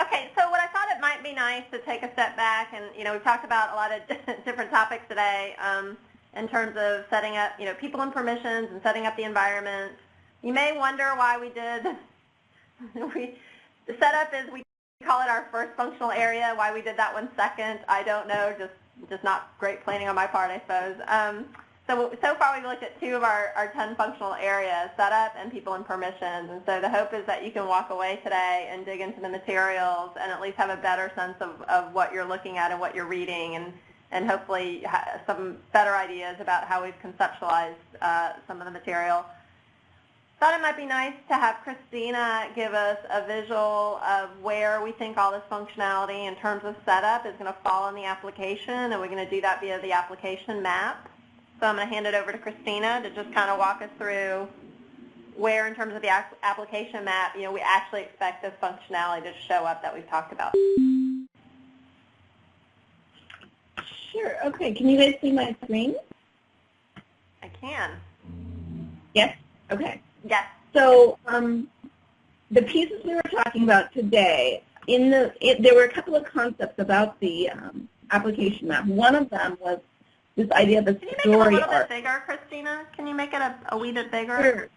Okay, so what I thought it might be nice to take a step back, and we've talked about a lot of different topics today in terms of setting up, people and permissions and setting up the environment. You may wonder why we did. The setup is we call it our first functional area. Why we did that one second, I don't know. Just not great planning on my part, I suppose. So far we've looked at 2 of our 10 functional areas, setup and people and permissions. And so the hope is that you can walk away today and dig into the materials and at least have a better sense of what you're looking at and what you're reading, and hopefully some better ideas about how we've conceptualized some of the material. Thought it might be nice to have Christina give us a visual of where we think all this functionality in terms of setup is going to fall in the application, and we're going to do that via the application map. So I'm going to hand it over to Christina to just kind of walk us through where, in terms of the application map, we actually expect this functionality to show up that we've talked about. Sure. Okay. Can you guys see my screen? I can. Yes? Okay. Yes. So the pieces we were talking about today, there were a couple of concepts about the application map. One of them was this idea of a story arc. Can you make it a little bit bigger, Christina? Can you make it a wee bit bigger? Sure.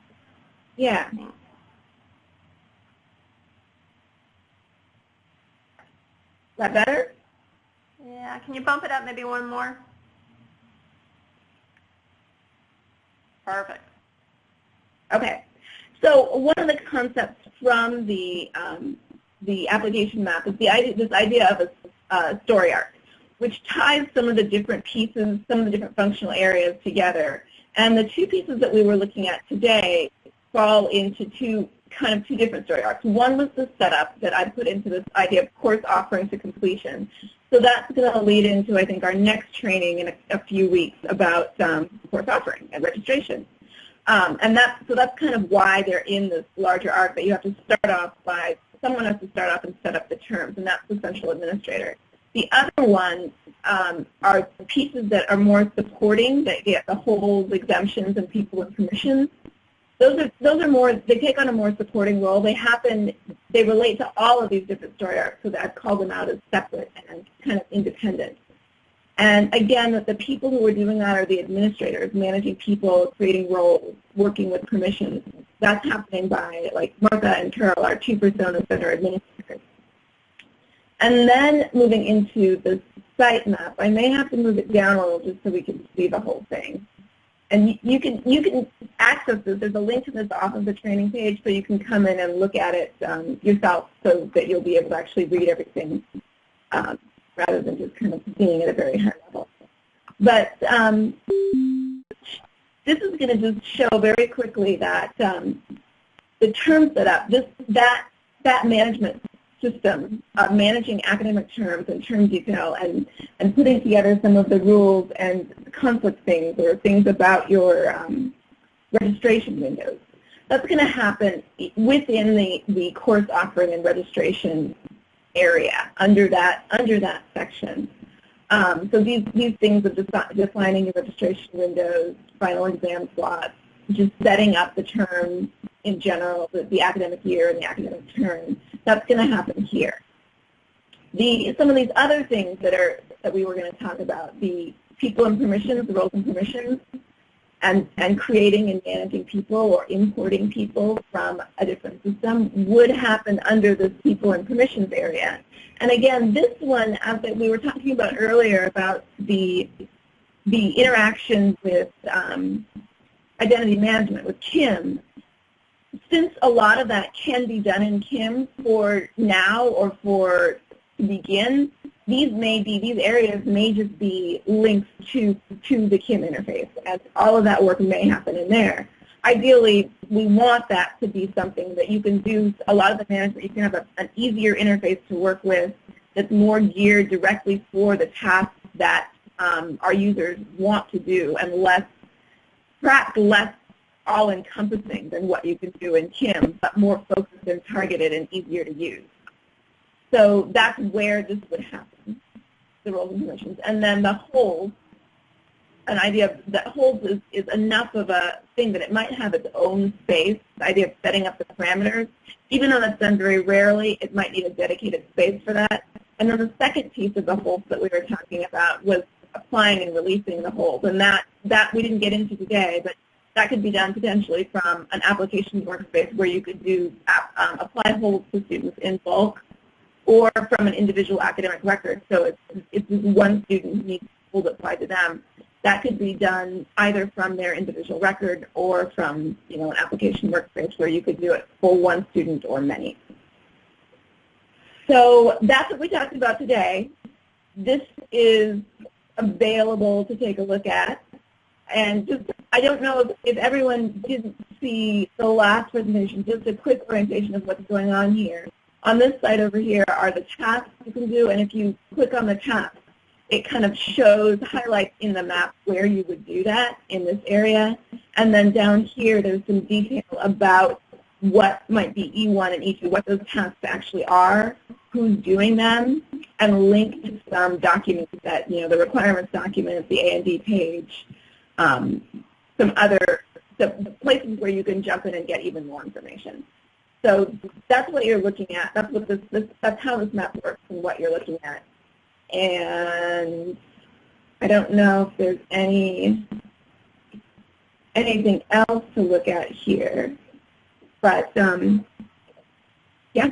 Yeah. Is that better? Yeah. Can you bump it up maybe one more? Perfect. Okay. So one of the concepts from the application map is this idea of a story arc, which ties some of the different pieces, some of the different functional areas together. And the 2 pieces that we were looking at today fall into two different story arcs. One was the setup that I put into this idea of course offering to completion. So that's going to lead into, I think, our next training in a few weeks about course offering and registration. And that's kind of why they're in this larger arc, that you have to start off by, someone has to start off and set up the terms, and that's the central administrator. The other ones are pieces that are more supporting, that get the holds, exemptions, and people and permissions. Those are more, they take on a more supporting role. They relate to all of these different story arcs, so that I've called them out as separate and kind of independent. And again, the people who are doing that are the administrators, managing people, creating roles, working with permissions. That's happening by, like, Martha and Carol, our 2 personas that are administrators. And then moving into the site map, I may have to move it down a little just so we can see the whole thing. And you can access this. There's a link to this off of the training page, so you can come in and look at it yourself, so that you'll be able to actually read everything rather than just kind of seeing at a very high level. But this is going to just show very quickly that the term setup, that management system of managing academic terms and term detail and putting together some of the rules and conflict things or things about your registration windows. That's going to happen within the course offering and registration area under that section. So these things of defining your registration windows, final exam slots, just setting up the terms in general, the academic year and the academic term, that's going to happen here. Some of these other things that we were going to talk about, the people and permissions, the roles and permissions, and creating and managing people or importing people from a different system would happen under this people and permissions area. And again, this one, as we were talking about earlier about the interaction with identity management with KIM, since a lot of that can be done in KIM for now or to begin, these areas may just be links to the KIM interface, and all of that work may happen in there. Ideally, we want that to be something that you can do a lot of the management. You can have an easier interface to work with that's more geared directly for the tasks that our users want to do, and perhaps less all-encompassing than what you can do in KIM, but more focused and targeted and easier to use. So that's where this would happen, the roles and permissions. And then the holds, an idea that holds is enough of a thing that it might have its own space, the idea of setting up the parameters. Even though that's done very rarely, it might need a dedicated space for that. And then the second piece of the holds that we were talking about was applying and releasing the holds. And that we didn't get into today, but that could be done potentially from an application workspace where you could do apply holds to students in bulk, or from an individual academic record. So if one student needs hold applied to them, that could be done either from their individual record or from an application workspace where you could do it for one student or many. So that's what we talked about today. This is available to take a look at. And just, I don't know if everyone didn't see the last presentation, just a quick orientation of what's going on here. On this side over here are the tasks you can do, and if you click on the task, it kind of shows, highlights in the map where you would do that in this area. And then down here, there's some detail about what might be E1 and E2, what those tasks actually are, who's doing them, and link to some documents that, the requirements document, the A&D page, some other places where you can jump in and get even more information. So that's what you're looking at. That's what that's how this map works and what you're looking at. And I don't know if there's anything else to look at here, but yeah,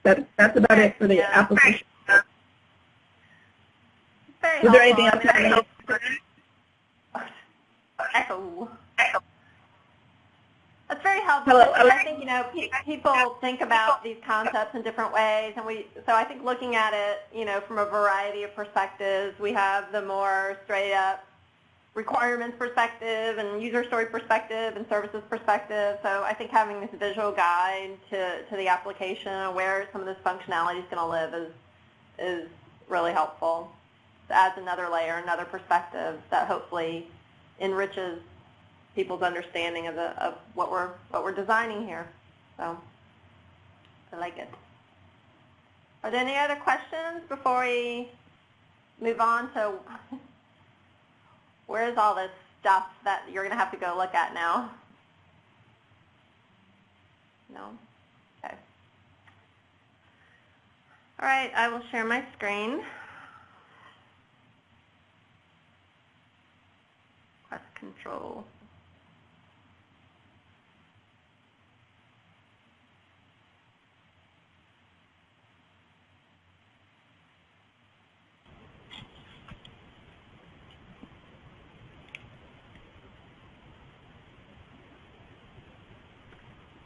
that's about it for the application. Was there anything else? Echo. That's very helpful. I think people think about these concepts in different ways, and so I think looking at it, from a variety of perspectives, we have the more straight up requirements perspective and user story perspective and services perspective. So I think having this visual guide to the application and where some of this functionality is going to live is really helpful. It adds another layer, another perspective that hopefully enriches people's understanding of what we're designing here. So I like it. Are there any other questions before we move on to where's all this stuff that you're going to have to go look at now? No? Okay. All right, I will share my screen. Press Control.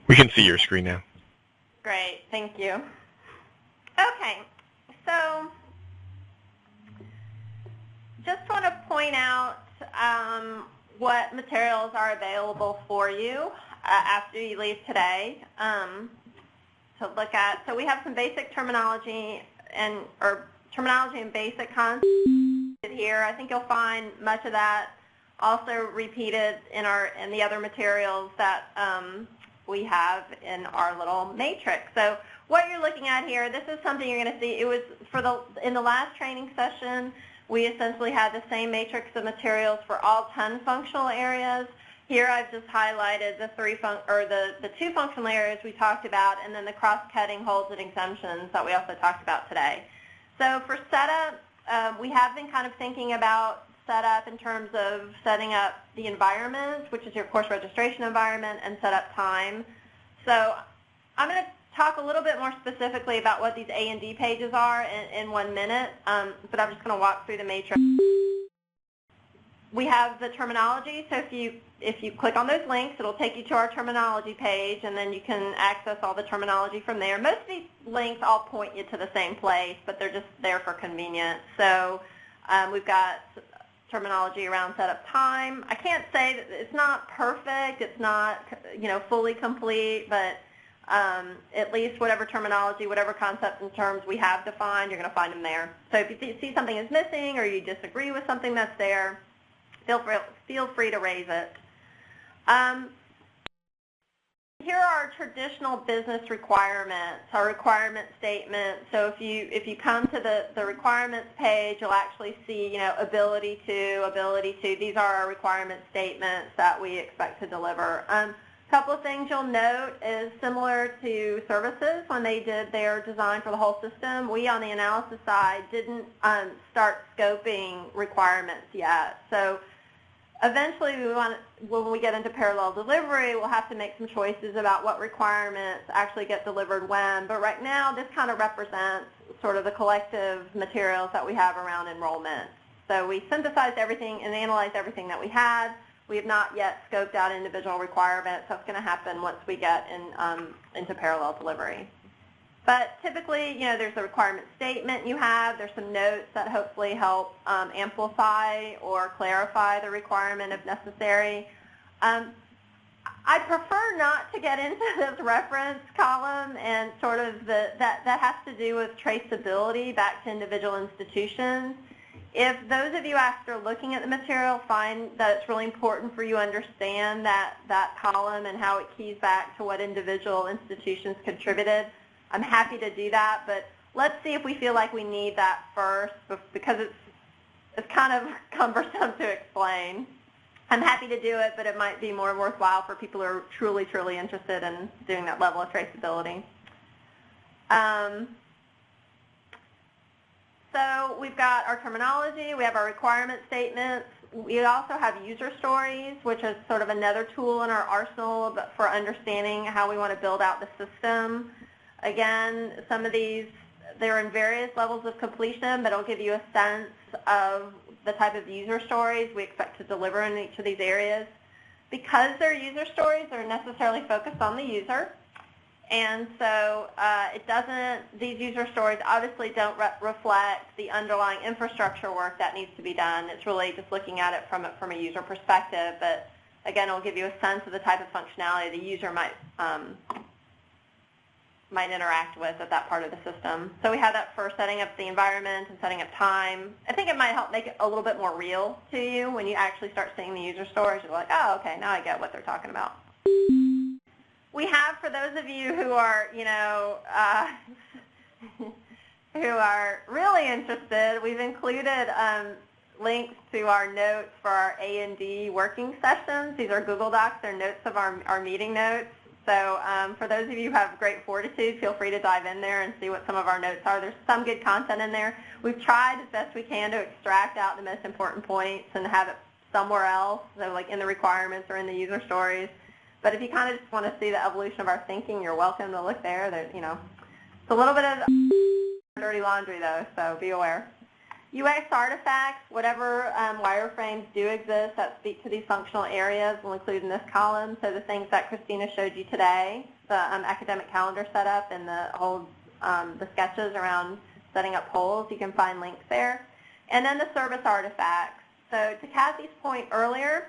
We can see your screen now. Great, thank you. Okay, so just want to point out what materials are available for you after you leave today to look at. So we have some basic terminology and basic concepts here. I think you'll find much of that also repeated in the other materials that we have in our little matrix. So what you're looking at here, this is something you're going to see. It was in the last training session, we essentially had the same matrix of materials for all 10 functional areas. Here I've just highlighted the two functional areas we talked about, and then the cross-cutting holds and exemptions that we also talked about today. So for setup, we have been kind of thinking about setup in terms of setting up the environment, which is your course registration environment, and setup time. So I'm going to talk a little bit more specifically about what these A&D pages are in 1 minute, but I'm just going to walk through the matrix. We have the terminology, so if you click on those links, it'll take you to our terminology page, and then you can access all the terminology from there. Most of these links all point you to the same place, but they're just there for convenience. So we've got terminology around setup time. I can't say that it's not perfect, it's not fully complete, but at least whatever terminology, whatever concepts and terms we have defined, you're going to find them there. So if you see something is missing or you disagree with something that's there, feel free to raise it. Here are our traditional business requirements, our requirement statement. So if you come to the requirements page, you'll actually see, ability to. These are our requirement statements that we expect to deliver. A couple of things you'll note is similar to services when they did their design for the whole system. We on the analysis side didn't start scoping requirements yet. So eventually, when we get into parallel delivery, we'll have to make some choices about what requirements actually get delivered when. But right now, this kind of represents sort of the collective materials that we have around enrollment. So we synthesized everything and analyzed everything that we had. We have not yet scoped out individual requirements. That's going to happen once we get into parallel delivery. But typically, there's a requirement statement you have. There's some notes that hopefully help amplify or clarify the requirement if necessary. I prefer not to get into this reference column and sort of that has to do with traceability back to individual institutions. If those of you after looking at the material find that it's really important for you to understand that column and how it keys back to what individual institutions contributed, I'm happy to do that, but let's see if we feel like we need that first because it's kind of cumbersome to explain. I'm happy to do it, but it might be more worthwhile for people who are truly, truly interested in doing that level of traceability. So we've got our terminology, we have our requirement statements. We also have user stories, which is sort of another tool in our arsenal for understanding how we want to build out the system. Again, some of these, they're in various levels of completion, but it'll give you a sense of the type of user stories we expect to deliver in each of these areas. Because they're user stories, they're necessarily focused on the user. And so these user stories obviously don't reflect the underlying infrastructure work that needs to be done. It's really just looking at it from a user perspective. But again, it'll give you a sense of the type of functionality the user might interact with at that part of the system. So we have that for setting up the environment and setting up time. I think it might help make it a little bit more real to you when you actually start seeing the user stories. You're like, oh, okay, now I get what they're talking about. We have, for those of you who are, who are really interested, we've included links to our notes for our A&D working sessions. These are Google Docs. They're notes of our meeting notes. So for those of you who have great fortitude, feel free to dive in there and see what some of our notes are. There's some good content in there. We've tried as best we can to extract out the most important points and have it somewhere else, so like in the requirements or in the user stories. But if you kind of just want to see the evolution of our thinking, you're welcome to look there. It's a little bit of dirty laundry, though, so be aware. UX artifacts, whatever wireframes do exist that speak to these functional areas, we'll include in this column. So the things that Christina showed you today, the academic calendar setup and the sketches around setting up polls, you can find links there. And then the service artifacts. So to Kathy's point earlier,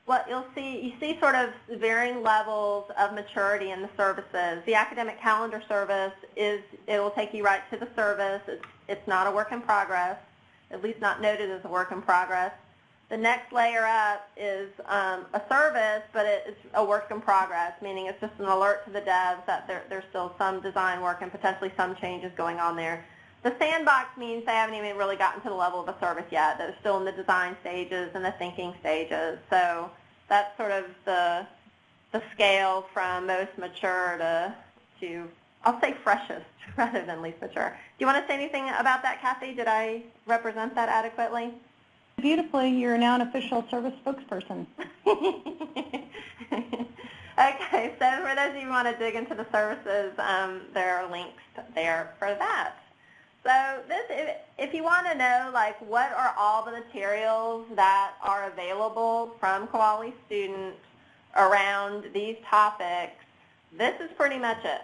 what you see sort of varying levels of maturity in the services. The academic calendar service it will take you right to the service. It's not a work in progress, at least not noted as a work in progress. The next layer up is a service, but it's a work in progress, meaning it's just an alert to the devs that there's still some design work and potentially some changes going on there. The sandbox means they haven't even really gotten to the level of a service yet. They're still in the design stages and the thinking stages. So that's sort of the scale from most mature to I'll say freshest rather than least mature. Do you want to say anything about that, Kathy? Did I represent that adequately? Beautifully. You're now an official service spokesperson. Okay, so for those of you who want to dig into the services, there are links there for that. So if you want to know, like, what are all the materials that are available from Kuali students around these topics, this is pretty much it.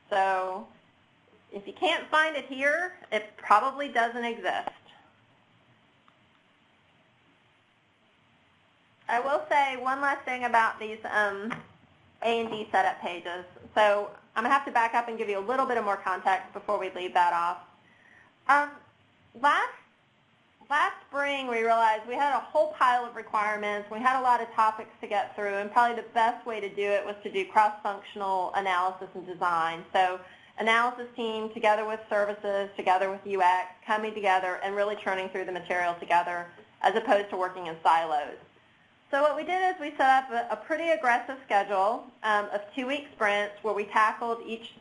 So if you can't find it here, it probably doesn't exist. I will say one last thing about these A&D setup pages. So I'm going to have to back up and give you a little bit of more context before we leave that off. last spring we realized we had a whole pile of requirements. We had a lot of topics to get through, and probably the best way to do it was to do cross-functional analysis and design. So analysis team together with services, together with UX, coming together and really churning through the material together as opposed to working in silos. So what we did is we set up a pretty aggressive schedule of 2-week sprints where we tackled each,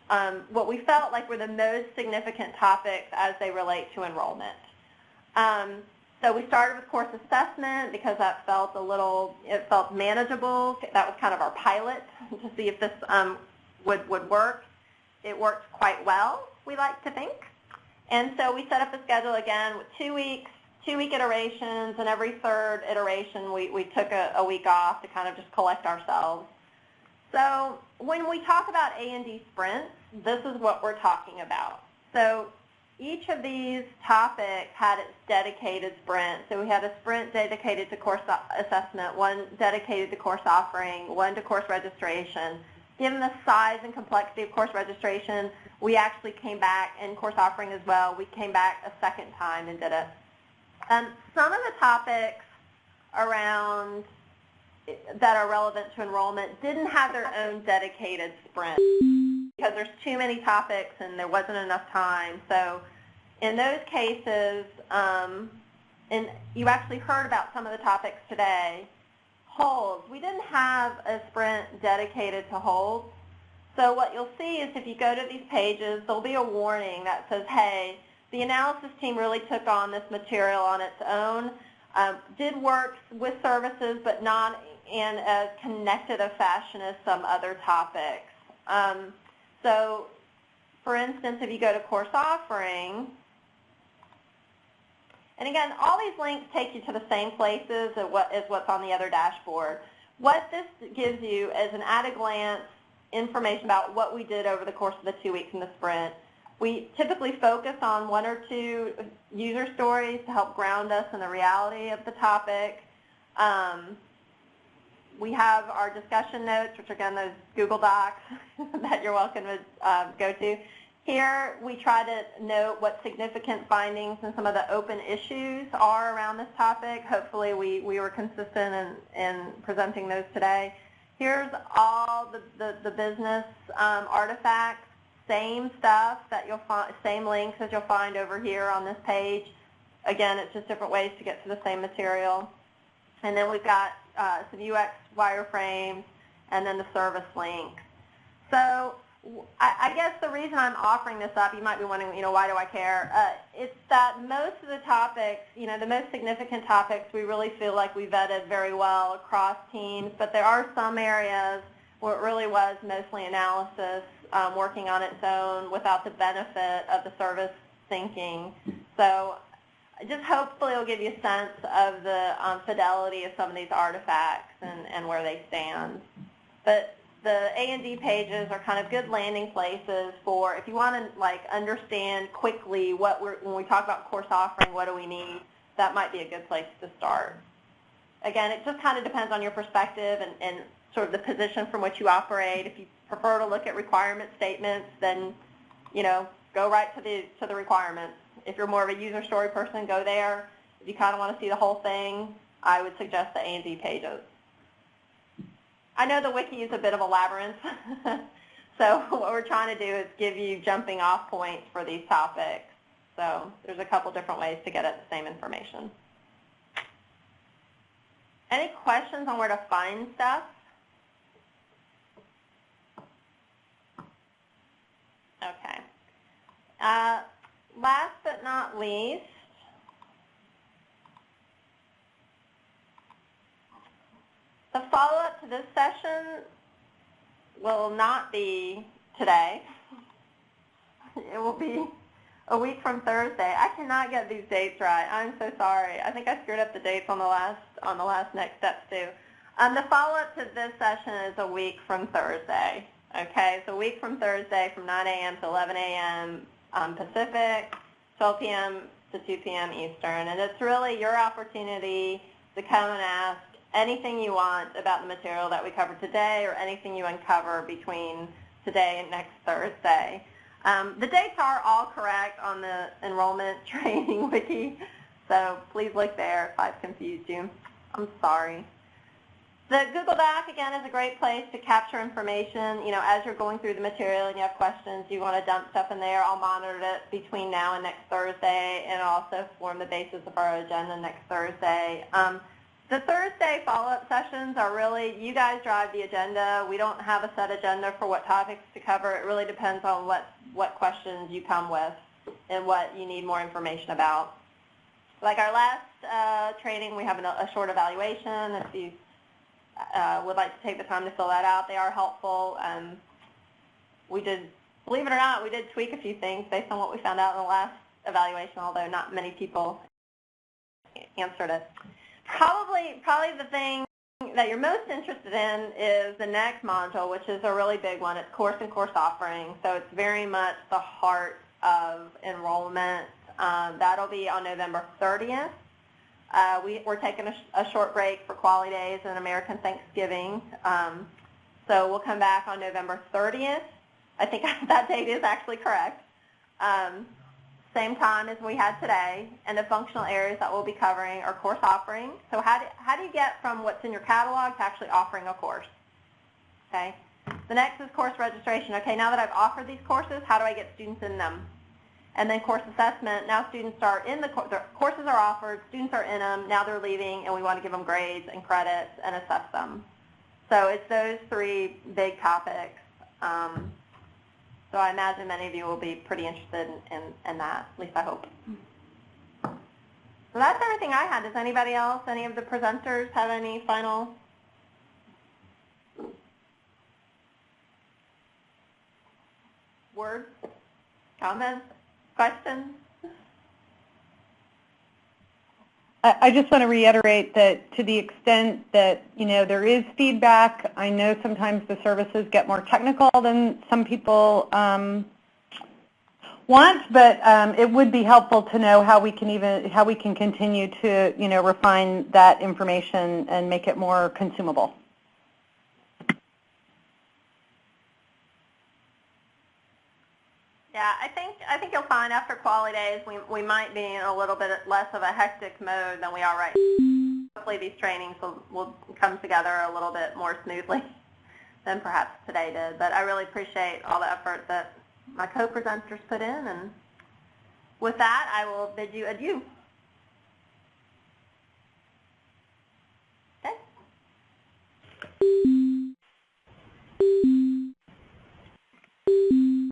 what we felt like were the most significant topics as they relate to enrollment. So we started with course assessment because that felt it felt manageable. That was kind of our pilot to see if this would work. It worked quite well, we like to think. And so we set up a schedule again with 2 weeks, 2-week iterations, and every third iteration we took a week off to kind of just collect ourselves. So when we talk about A&D sprints, this is what we're talking about. So each of these topics had its dedicated sprint. So we had a sprint dedicated to course assessment, one dedicated to course offering, one to course registration. Given the size and complexity of course registration, we actually came back, and course offering as well, we came back a second time and did it. Some of the topics around that are relevant to enrollment didn't have their own dedicated sprint because there's too many topics and there wasn't enough time. So in those cases, and you actually heard about some of the topics today, holds. We didn't have a sprint dedicated to holds. So what you'll see is if you go to these pages, there'll be a warning that says, hey, the analysis team really took on this material on its own, did work with services, but not in as connected a fashion as some other topics. So, for instance, if you go to course offering, and again, all these links take you to the same places as what's on the other dashboard. What this gives you is an at-a-glance information about what we did over the course of the 2 weeks in the sprint. We typically focus on 1 or 2 user stories to help ground us in the reality of the topic. We have our discussion notes, which are, again, those Google Docs that you're welcome to go to. Here, we try to note what significant findings and some of the open issues are around this topic. Hopefully, we were consistent in presenting those today. Here's all the business artifacts. Same stuff that you'll find, same links as you'll find over here on this page. Again, it's just different ways to get to the same material. And then we've got some UX wireframes and then the service links. So I guess the reason I'm offering this up, you might be wondering, why do I care? It's that most of the topics, the most significant topics, we really feel like we vetted very well across teams, but there are some areas where it really was mostly analysis, working on its own without the benefit of the service thinking. So just hopefully it'll give you a sense of the fidelity of some of these artifacts and where they stand. But the A&D pages are kind of good landing places for if you want to understand quickly when we talk about course offering, what do we need, that might be a good place to start. Again, it just kind of depends on your perspective and sort of the position from which you operate. If you prefer to look at requirement statements, then go right to the requirements. If you're more of a user story person, go there. If you kind of want to see the whole thing, I would suggest the A&D pages. I know the wiki is a bit of a labyrinth, so what we're trying to do is give you jumping off points for these topics. So there's a couple different ways to get at the same information. Any questions on where to find stuff? Okay. Last but not least, the follow-up to this session will not be today. It will be a week from Thursday. I cannot get these dates right. I'm so sorry. I think I screwed up the dates on the last next steps too. The follow-up to this session is a week from Thursday. Okay, so a week from Thursday from 9 a.m. to 11 a.m. Pacific, 12 p.m. to 2 p.m. Eastern, and it's really your opportunity to come and ask anything you want about the material that we covered today or anything you uncover between today and next Thursday. The dates are all correct on the Enrollment Training Wiki, So please look there if I've confused you. I'm sorry. The Google Doc, again, is a great place to capture information. You know, as you're going through the material and you have questions, you want to dump stuff in there. I'll monitor it between now and next Thursday, and it'll also form the basis of our agenda next Thursday. The Thursday follow-up sessions are really, you guys drive the agenda. We don't have a set agenda for what topics to cover. It really depends on what questions you come with and what you need more information about. Like our last training, we have a short evaluation. If you would like to take the time to fill that out, they are helpful. We did, believe it or not, we did tweak a few things based on what we found out in the last evaluation, although not many people answered it. Probably the thing that you're most interested in is the next module, which is a really big one. It's course and course offering, so it's very much the heart of enrollment. That'll be on November 30th. We're taking a short break for Kuali Days and American Thanksgiving, so we'll come back on November 30th. I think that date is actually correct. Same time as we had today, and the functional areas that we'll be covering are course offering. So how do you get from what's in your catalog to actually offering a course? Okay. The next is course registration. Okay, now that I've offered these courses, how do I get students in them? And then course assessment. Now students are in the courses are offered, students are in them, now they're leaving, and we want to give them grades and credits and assess them. So it's those three big topics. So I imagine many of you will be pretty interested in that, at least I hope. So that's everything I had. Does anybody else, any of the presenters, have any final words, comments, questions? I just want to reiterate that to the extent that, you know, there is feedback, I know sometimes the services get more technical than some people want, but it would be helpful to know how we can continue to, you know, refine that information and make it more consumable. Yeah, I think you'll find after Kuali Days we might be in a little bit less of a hectic mode than we are right now. Hopefully these trainings will come together a little bit more smoothly than perhaps today did. But I really appreciate all the effort that my co-presenters put in. And with that, I will bid you adieu. Okay.